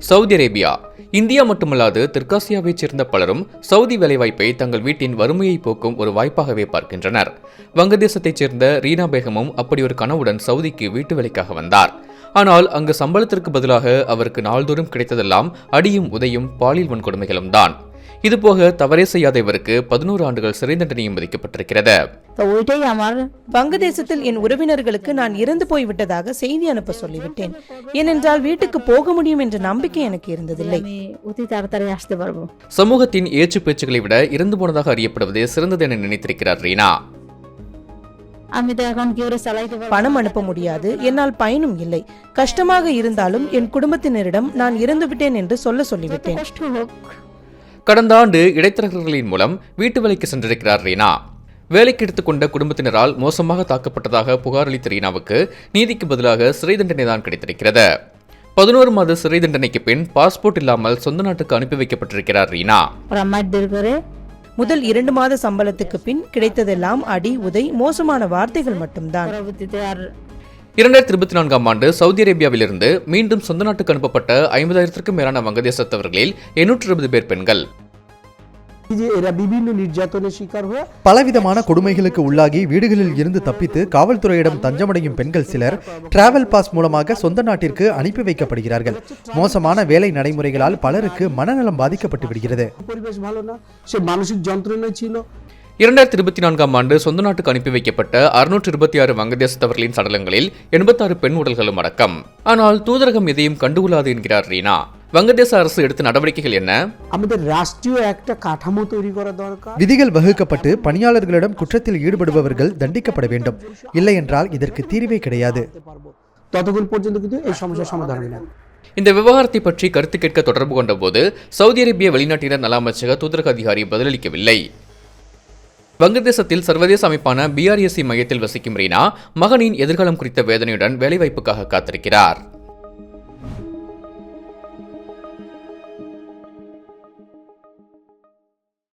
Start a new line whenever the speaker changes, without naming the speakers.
Saudi Arabia. India மட்டுமல்லாது தெற்காசியாவைச் சேர்ந்த பலரும் சவுதி வேலைவாய்ப்பை தங்கள் வீட்டின் வறுமையை போக்கும் ஒரு வாய்ப்பாகவே பார்க்கின்றனர். வங்கதேசத்தைச் சேர்ந்த ரீனா பேகமும் அப்படி ஒரு கனவுடன் சவுதிக்கு வீட்டு வேலைக்காக வந்தார். ஆனால் அங்கு சம்பளத்திற்கு பதிலாக அவருக்கு நாள்தோறும் கிடைத்ததெல்லாம் அடியும் உதையும் பாலியல் வன்கொடுமைகளும் தான். இதுபோக தவறே செய்யாத இவருக்கு 11 ஆண்டுகள் சிறை தண்டனையும் விதிக்கப்பட்டிருக்கிறது.
வங்கதேசத்தில் என் உறவினர்களுக்கு நான் இறந்து போய்விட்டதாக செய்தி அனுப்ப சொல்லிவிட்டேன். ஏனென்றால் வீட்டுக்கு போக முடியும் என்ற நம்பிக்கை எனக்கு இருந்ததில்லை.
சமூகத்தின் ஏச்சு பேச்சுகளை விட இறந்து போனதாக அறியப்படுவதே சிறந்தது என நினைத்திருக்கிறார் ரீனா.
பணம் அனுப்ப முடியாது, என்னால் பயனும் இல்லை. கஷ்டமாக இருந்தாலும் என் குடும்பத்தினரிடம் நான் இறந்துவிட்டேன் என்று சொல்லிவிட்டேன்.
கடந்த ஆண்டு இடைத்தரகர்களின் மூலம் வீட்டு வேலைக்கு சென்றிருக்கிறார் ரீனா. வேலைக்கு எடுத்துக்கொண்ட குடும்பத்தினரால் மோசமாக தாக்கப்பட்டதாக புகார் அளித்த ரீனாவுக்கு நீதிக்கு பதிலாக சிறை தண்டனை தான் கிடைத்திருக்கிறது. 11 மாத சிறை தண்டனைக்கு பின் பாஸ்போர்ட் இல்லாமல் சொந்த நாட்டுக்கு அனுப்பி வைக்கப்பட்டிருக்கிறார் ரீனா.
முதல் 2 மாத சம்பளத்துக்கு பின் கிடைத்ததெல்லாம் அடி, உதை, மோசமான வார்த்தைகள் மட்டும்தான்.
2024ஆம் ஆண்டு சவுதி அரேபியாவிலிருந்து மீண்டும் சொந்த நாட்டுக்கு அனுப்பப்பட்ட 50,000க்கும் மேலான வங்கதேசத்தவர்களில் 820 பேர் பெண்கள்.
பலவிதமான கொடுமைகளுக்கு உள்ளாகி வீடுகளில் இருந்து தப்பித்து காவல்துறையிடம் தஞ்சமடையும் பெண்கள் சிலர் டிராவல் பாஸ் மூலமாக சொந்த நாட்டிற்கு அனுப்பி வைக்கப்படுகிறார்கள். மோசமான வேலை நடைமுறைகளால் பலருக்கு மனநலம் பாதிக்கப்பட்டு விடுகிறது.
2024ஆம் ஆண்டு சொந்த நாட்டுக்கு அனுப்பி வைக்கப்பட்ட 626 வங்கதேசத்தவர்களின் சடலங்களில் 86 பெண் உடல்களும் அடக்கம். ஆனால் தூதரகம் எதையும் கண்டுகொள்ளாது என்கிறார் ரீனா. வங்கதேச அரசு எடுத்த நடவடிக்கைகள் என்ன?
விதிகள் வகுக்கப்பட்டு பணியாளர்களிடம் குற்றத்தில் ஈடுபடுபவர்கள் தண்டிக்கப்பட வேண்டும். இல்லை என்றால் இதற்கு தீர்வே கிடையாது.
இந்த விவகாரத்தை பற்றி கருத்து கேட்க தொடர்பு கொண்ட போது சவுதி அரேபிய வெளிநாட்டினர் நல அமைச்சக தூதரக அதிகாரி பதிலளிக்கவில்லை. வங்கதேசத்தில் சர்வதேச அமைப்பான BRAC மையத்தில் வசிக்கும் ரீனா மகனின் எதிர்காலம் குறித்த வேதனையுடன் வேலைவாய்ப்புக்காக காத்திருக்கிறார்.